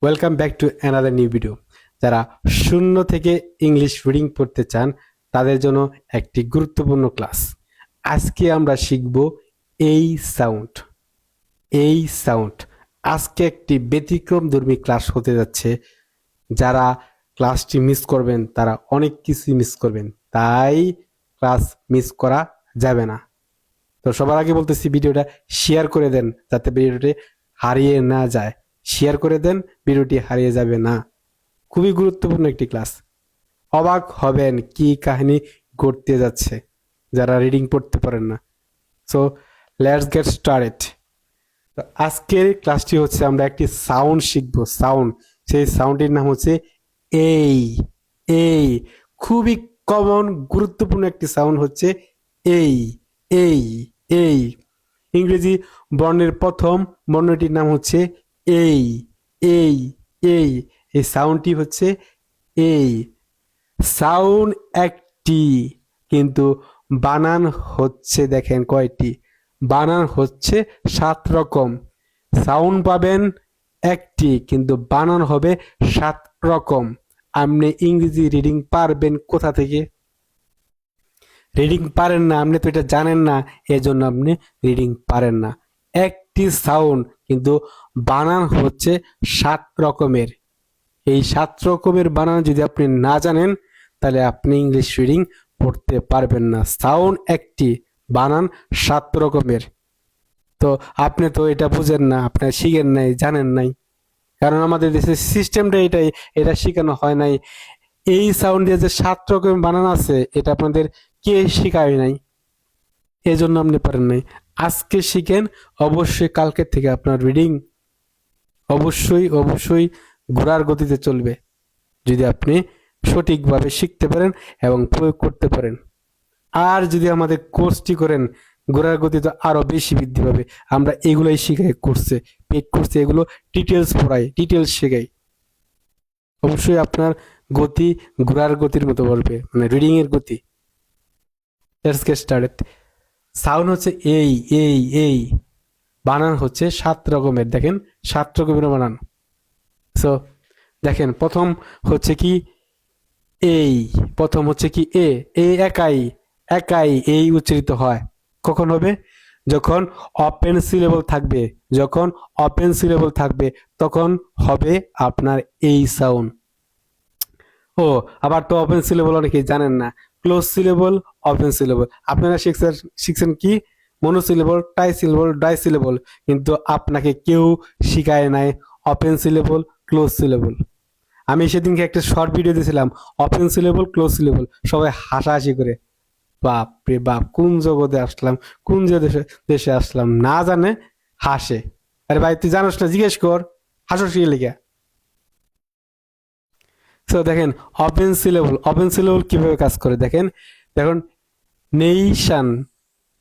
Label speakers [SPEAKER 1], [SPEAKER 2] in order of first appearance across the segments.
[SPEAKER 1] Welcome back to another new video. যারা শূন্য থেকে ইংলিশ রিডিং পড়তে চান তাদের জন্য একটি গুরুত্বপূর্ণ ক্লাস। আজকে আমরা শিখব এই সাউন্ড। এই সাউন্ড আজকে একটি ব্যতিক্রমধর্মী ক্লাস হতে যাচ্ছে। যারা ক্লাসটি মিস করবেন তারা অনেক কিছুই মিস করবেন, তাই ক্লাস মিস করা যাবে না। তো সবার আগে বলতেছি ভিডিওটা শেয়ার করে দেন যাতে ভিডিওটি হারিয়ে না যায়। শেয়ার করে দেন, ভিডিওটি হারিয়ে যাবে না। খুবই গুরুত্বপূর্ণ একটি ক্লাস। অবাক হবেন কি কাহিনী ঘটতে যাচ্ছে যারা রিডিং পড়তে পারেন না। So let's get started. তো আজকের ক্লাসটি হচ্ছে আমরা একটি সাউন্ড শিখবো। সাউন্ড, সেই সাউন্ডের নাম হচ্ছে এই। এই খুবই কমন গুরুত্বপূর্ণ একটি সাউন্ড হচ্ছে এই। এই এই ইংরেজি বর্ণের প্রথম বর্ণটির নাম হচ্ছে এই। এই এই এই সাউন্ডটি হচ্ছে এই। সাউন্ড একটি, কিন্তু বানান হচ্ছে দেখেন কয়টি। বানান হচ্ছে 7 রকম। সাউন্ড পাবেন একটি, কিন্তু বানান হবে 7 রকম। আপনি ইংরেজি রিডিং পারবেন কোথা থেকে? রিডিং পারেন না, আপনি তো এটা জানেন না, এজন্য আপনি রিডিং পারেন না। একটি সাউন্ড, কিন্তু বানান হচ্ছে 7 রকমের। এই 7 রকমের বানান যদি আপনি না জানেন তাহলে আপনি ইংলিশ রিডিং পড়তে পারবেন না। সাউন্ড একটি, বানান 7 রকমের। তো আপনি তো এটা বুঝেন না, আপনি শিখেন নাই, জানেন নাই, কারণ আমাদের দেশের সিস্টেমটা এটাই, এটা শেখানো হয় নাই। এই সাউন্ডে যে 7 রকমের বানান আছে এটা আপনাদের কে শেখায় নাই, এজন্য আপনি পারেন নাই। আজকে শিখেন, অবশ্যই কালকে থেকে আপনার রিডিং অবশ্যই অবশ্যই ঘোড়ার গতিতে চলবে, যদি আপনি সঠিকভাবে শিখতে পারেন এবং প্রয়োগ করতে পারেন। আর যদি আমাদের কোর্সটি করেন, ঘোড়ার গতি তো আরো বেশি বৃদ্ধি পাবে। আমরা এগুলাই শিখাই কোর্সে, পেড কোর্সে এগুলো ডিটেলস পড়াই, ডিটেলস শেখাই। অবশ্যই আপনার গতি ঘোড়ার গতির মতো বলবে, মানে রিডিং এর গতি। Let's get started. সাউন্ড হচ্ছে এই। এই এই বানান হচ্ছে 7 রকমের। দেখেন 7 রকমের বানান। সো দেখেন প্রথম হচ্ছে কি এই। প্রথম হচ্ছে কি এ। একাই, একাই এই উচ্চারিত হয়। কখন হবে? যখন ওপেন সিলেবল থাকবে। যখন ওপেন সিলেবল থাকবে তখন হবে আপনার এই সাউন্ড। ও আবার তো ওপেন সিলেবল অনেকেই জানেন না। Close syllable, open syllable. আপনারা শিখছেন কি মনোসিলেবল, টাই সিলেবল, ডাই সিলেবল, কিন্তু আপনাকে কেউ শিখায় নাই ওপেন সিলেবল, ক্লোজ সিলেবল। আমি সেদিনকে একটা শর্ট ভিডিও দিয়েছিলাম ওপেন সিলেবল, ক্লোজ সিলেবল, সবাই হাসাহাসি করে। বাপ রে বাপ, কোন জগতে আসলাম, কোন যে দেশে দেশে আসলাম, না জানে হাসে। আরে ভাই তুই জানোস না, জিজ্ঞেস কর, হাসো কি লেগে। তো দেখেন ওপেন সিলেবল, ওপেন সিলেবল কিভাবে কাজ করে দেখেন। দেখুন নেইশান,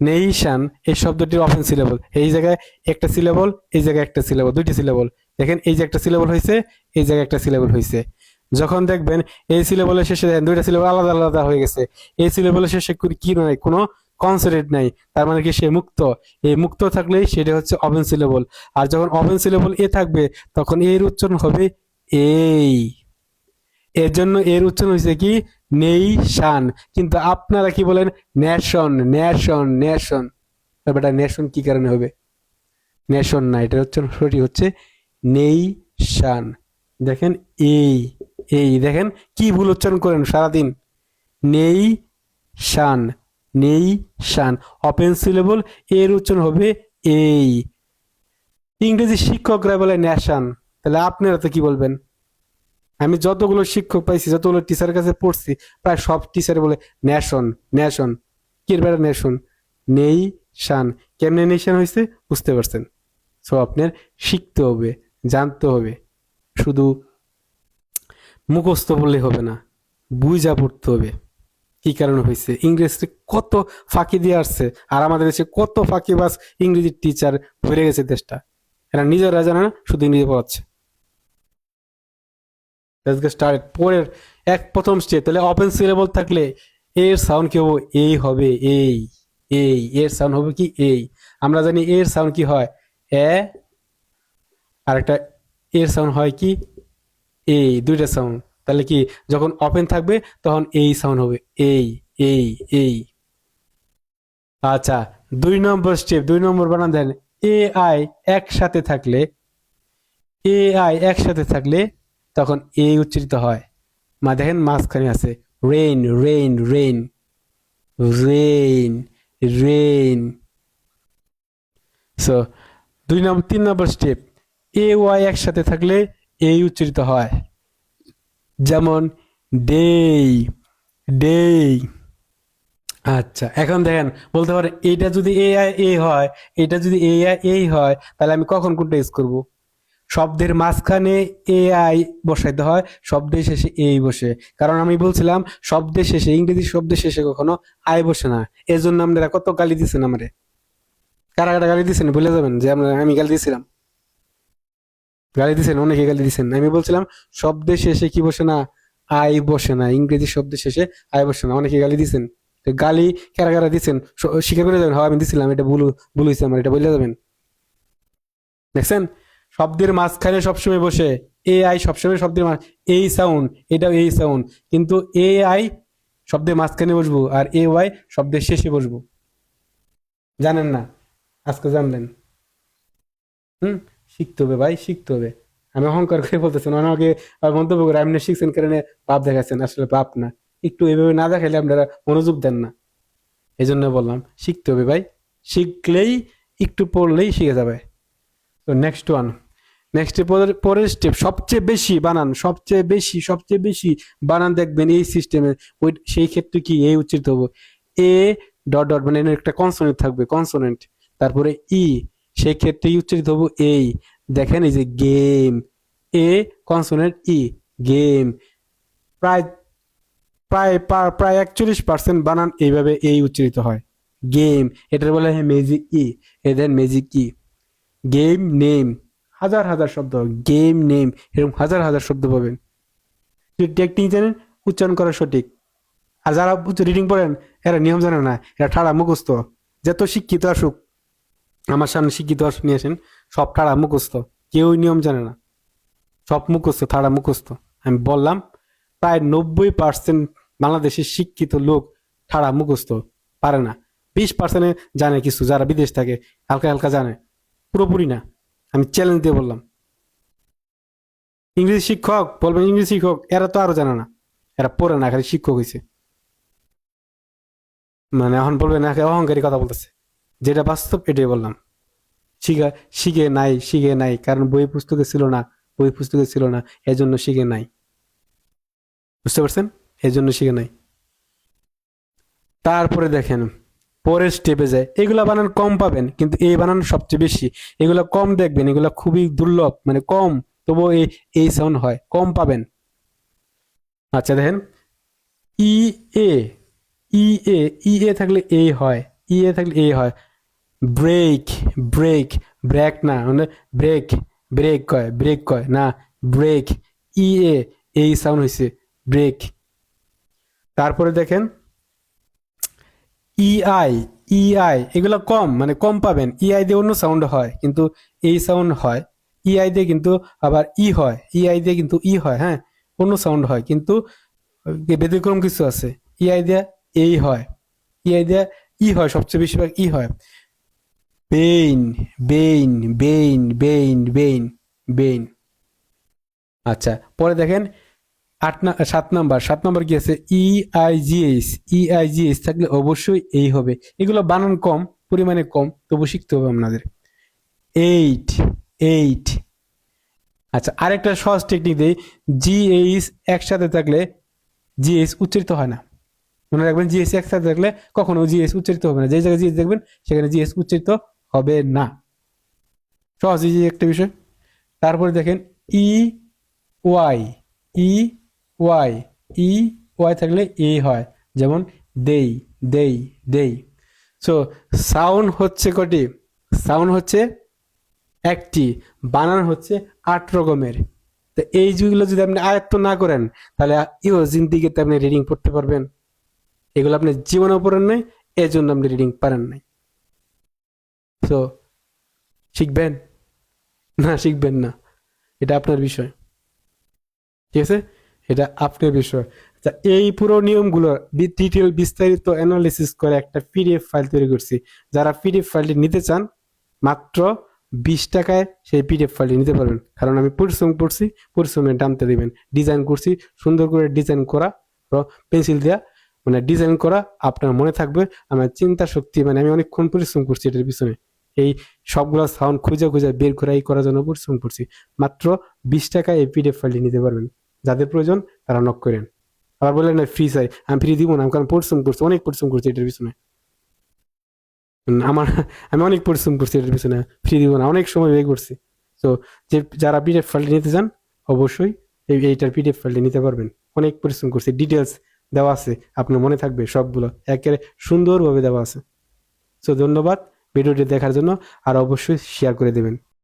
[SPEAKER 1] নেইশান এই শব্দটির ওপেন সিলেবল। এই জায়গায় একটা সিলেবল, এই জায়গায় একটা সিলেবল, দুইটি সিলেবল। দেখেন এই যে একটা সিলেবল হয়েছে, এই জায়গায় একটা সিলেবল হয়েছে। যখন দেখবেন এই সিলেবলের শেষে দেখেন দুইটা সিলেবল আলাদা আলাদা হয়ে গেছে, এই সিলেবলের শেষে কি নাই, কোনো কনসোনেন্ট নাই, তার মানে কি সে মুক্ত। এই মুক্ত থাকলেই সেটা হচ্ছে ওপেন সিলেবল। আর যখন ওপেন সিলেবল এ থাকবে তখন এর উচ্চারণ হবে এই। এর জন্য এর উচ্চারণ হয়েছে কি নেইশান। কিন্তু আপনারা কি বলেন? Nation, nation, nation. ব্যাপারটা ন্যাশন কি কারণে হবে? ন্যাশন না, এটা উচ্চারণ সঠিক হচ্ছে নেইশান। দেখেন এই। এই দেখেন কি ভুল উচ্চারণ করেন সারাদিন। নেই শান, নেই শান। ওপেন সিলেবল, এর উচ্চারণ হবে এই। ইংরেজি শিক্ষকরা বলে ন্যাশন, তাহলে আপনারা তো কি বলবেন? আমি যতগুলো শিক্ষক পাইছি, যতগুলো টিচারের কাছে পড়ছি, প্রায় সব টিচার বলে ন্যাশন, ন্যাশন। কি বেড়া ন্যাশন? নেই শান। কেমনে নেশন হয়েছে বুঝতে পারছেন? সো আপনার শিখতে হবে, জানতে হবে। শুধু মুখস্থ বললে হবে না, বুঝা পড়তে হবে কি কারণে হয়েছে। ইংরেজিতে কত ফাঁকি দিয়ে আসছে, আর আমাদের দেশে কত ফাঁকিবাজ ইংরেজির টিচার ভরে গেছে দেশটা। এরা নিজেরা জানে না, শুধু ইংরেজি পড়াচ্ছে। Let's get started. পরের প্রথম স্টেপ, তাহলে ওপেন সিলেবল থাকলে এর সাউন্ড কি হবে? এই হবে এই। এই এর সাউন্ড হবে কি এই। আমরা জানি এর সাউন্ড কি হয়, এ আর একটা এর সাউন্ড হয় কি এই, দুইটা সাউন্ড। তাহলে কি যখন ওপেন থাকবে তখন এই সাউন্ড হবে, এই এই এই। আচ্ছা, 2 নম্বর স্টেপ, 2 নম্বর বানান দেন। এ আই একসাথে থাকলে, এ আই একসাথে থাকলে তখন এ উচ্চারিত হয়। দেখেন মাঝখানে আছে rain rain rain rain rain. So 2 number, 3 number step, A Y একসাথে থাকলে এই উচ্চারিত হয়। যেমন ডেই ডেই। আচ্ছা, এখন দেখেন বলতে পারেন এটা যদি এ আই এ হয়, এটা যদি এ আই এই হয়, তাহলে আমি কখন কোনটা ইউজ করব? শব্দের মাঝখানে এ আই বসাইতে হয়, শব্দের শেষে এই বসে। কারণ আমি বলছিলাম শব্দের শেষে, ইংরেজি শব্দের শেষে কখনো আই বসে না। এর জন্য আপনারা কত গালি দিচ্ছেন আমারে, কারা কারা গালি দিচ্ছেন ভুলে যাবেন যে আমি গালি দিয়েছিলাম। গালি দিচ্ছেন, অনেকে গালি দিচ্ছেন। আমি বলছিলাম শব্দের শেষে কি বসে না, আই বসে না। ইংরেজি শব্দের শেষে আই বসে না, অনেকে গালি দিচ্ছেন। তো গালি কারা কারা দিচ্ছেন স্বীকার করে যাবেন, হ্যাঁ আমি দিছিলাম, এটা ভুল ভুল হয়েছে আমার, এটা বলে যাবেন। দেখছেন, শব্দের মাঝখানে সবসময় বসে এ আই, সবসময় শব্দের এই সাউন্ড, এটাও এই সাউন্ড, কিন্তু এ আই শব্দের মাঝখানে বসবো আর এ ওয়াই শব্দের শেষে বসবো। জানেন না, আজকে জানলেন। হুম, শিখতে হবে ভাই, শিখতে হবে। আমি অহংকার করে বলতেছেন, আমাকে মন্তব্য করে আপনি শিখছেন কারণে পাপ দেখাচ্ছেন, আসলে পাপ না। একটু এভাবে না দেখাইলে আপনারা মনোযোগ দেন না। এই জন্য বললাম শিখতে হবে ভাই, শিখলেই, একটু পড়লেই শিখে যাবে। তো নেক্সট ওয়ান, নেক্সট পরের স্টেপ, সবচেয়ে বেশি বানান, সবচেয়ে বেশি বানান দেখবেন এই সিস্টেমে। ওই সেই ক্ষেত্রে কি এই উচ্চারিত হবো এ ডট ডট, মানে একটা কনসোনেন্ট থাকবে, কনসোনেন্ট, তারপরে ই, সেই ক্ষেত্রে উচ্চারিত হবো এই। দেখেন এই যে গেম, এ কনসোনেন্ট ই, গেম। প্রায় প্রায় প্রায় 41% বানান এইভাবে এই উচ্চারিত হয়, গেম। এটার বলা হয় ম্যাজিক ই, এদের ম্যাজিক ই। গেম নেম, হাজার হাজার শব্দ, গেম নেম, এরকম হাজার হাজার শব্দ পাবেন। যদি টেকনিক জানেন, উচ্চারণ করা সঠিক। আর যারা রিডিং পড়েন এরা নিয়ম জানে না, এরা ঠাড়া মুখস্থ। যত শিক্ষিত আসুক আমার সামনে, শিক্ষিত নিয়ে আসেন, সব ঠাড়া মুখস্থ, কেউ নিয়ম জানে না, সব মুখস্থ, ঠাড়া মুখস্থ। আমি বললাম প্রায় 90% বাংলাদেশের শিক্ষিত লোক ঠাড়া মুখস্থ, পারে না। 20% জানে কিছু, যারা বিদেশ থাকে হালকা হালকা জানে, পুরোপুরি না। আমি চ্যালেঞ্জ দিয়ে বললাম। ইংরেজি শিক্ষক বলবেন, ইংরেজি শিক্ষক, এরা তো আরো জানে না, এরা পড়ে না, খালি শিক্ষক হয়েছে। এখন বলবে না অহংকারী কথা বলতেছে, যেটা বাস্তব এটাই বললাম। শিখা শিখে নাই, কারণ বই পুস্তকে ছিল না, বই পুস্তকে ছিল না, এজন্য শিখে নাই। বুঝতে পারছেন, এজন্য শিখে নাই। তারপরে দেখেন পরের স্টেপে যায়, এগুলা বানান কম পাবেন, কিন্তু এই বানান সবচেয়ে বেশি। এগুলা কম দেখবেন, এগুলা খুবই দুর্লভ, মানে কম, তবুও এই সাউন্ড হয়, কম পাবেন। আচ্ছা দেখেন, ই এ, ই এ, ই এ থাকলে এ হয়, ই এ থাকলে এ হয়। ব্রেক, ব্রেক, ব্রেক না, মানে ব্রেক, ব্রেক কয় না, ব্রেক, ই এ, এই সাউন্ড হয়েছে, ব্রেক। তারপরে দেখেন ইআই, ইআই এগুলো কম, মানে কম পাবেন। ইআই দিয়ে অন্য সাউন্ড হয়, কিন্তু এই সাউন্ড হয়। ইআই দিয়ে কিন্তু আবার ই হয়, ইআই দিয়ে কিন্তু ই হয়, হ্যাঁ, অন্য সাউন্ড হয়, কিন্তু ব্যতিক্রম কিছু আছে। ইআই দিয়ে এই হয়, ইআই দিয়ে ই হয়, সবচেয়ে বেশিরভাগ ই হয়। বেইন, বেইন, বেইন, বেইন, বেইন, বেইন। আচ্ছা, পরে দেখেন 7 নম্বর কি আছে, ইআইজিএস, ইআইজিএস থাকলে অবশ্যই এই হবে। এগুলো বানান কম, পরিমাণে কম, তবু শিখতে হবে আপনাদের। Eight, eight. আচ্ছা, আরেকটা সহজ টেকনিক দেই, জিএইচ একসাথে থাকলে জিএস উচ্চারিত হয় না। মনে রাখবেন, জিএস একসাথে থাকলে কখনো জিএস উচ্চারিত হবে না। যে জায়গায় জিএস দেখবেন সেখানে জিএস উচ্চারিত হবে না। সহজ, এই একটা বিষয়। তারপরে দেখেন E Y, E Y, E Y থাকলে এ হয়, যেমন দেই, দেই, দেই। সো সাউন্ড হচ্ছে কটি? সাউন্ড হচ্ছে একটি, বানান হচ্ছে 8 রকমের। তো এই যেগুলো যদি আপনি আয়ত্ত না করেন, তাহলে জিন্দিগিতে আপনি রিডিং পড়তে পারবেন? এগুলো আপনি জীবনেও পড়েন নাই, এই জন্য আপনি রিডিং পারেন নাই। সো শিখবেন না, শিখবেন না। এটা আপনার বিষয়, ঠিক আছে? এটা আপনার বিষয়। আচ্ছা, এই পুরো নিয়মগুলো ডিটেল বিস্তারিত অ্যানালিসিস করে একটা পিডিএফ ফাইল তৈরি করছি। যারা পিডিএফ ফাইলটি নিতে চান মাত্র 20 টাকায় সেই পিডিএফ ফাইলটি নিতে পারবেন, কারণ আমি পরিশ্রম করছি, পরিশ্রমের দামটা দিবেন। ডিজাইন করছি, সুন্দর করে ডিজাইন করা, পেন্সিল দেওয়া, মানে ডিজাইন করা আপনার মনে থাকবে। আমার চিন্তা শক্তি, মানে আমি অনেকক্ষণ পরিশ্রম করছি এটার পিছনে, এই সবগুলো সাউন্ড খুঁজে খুঁজে বের করে এই করার জন্য পরিশ্রম করছি। মাত্র 20 টাকায় এই পিডিএফ ফাইলটি নিতে পারবেন। যাদের প্রয়োজন তারা নক করেন। আবার বললেন না ফ্রি চাই, আমি ফ্রি দিব না, কারণ পরিশ্রম করছি, অনেক পরিশ্রম করছি এটার পিছনে। আমার আমি অনেক পরিশ্রম করছি এটার পিছনে, ফ্রি দিব না, অনেক সময় ব্যয় করছি। তো যে যারা পিডিএফ ফাইলটি নিতে চান অবশ্যই এইটার পিডিএফ ফাইলটি নিতে পারবেন। অনেক পরিশ্রম করছি, ডিটেলস দেওয়া আছে, আপনার মনে থাকবে সবগুলো, একেবারে সুন্দরভাবে দেওয়া আছে। তো ধন্যবাদ ভিডিওটি দেখার জন্য, আর অবশ্যই শেয়ার করে দেবেন।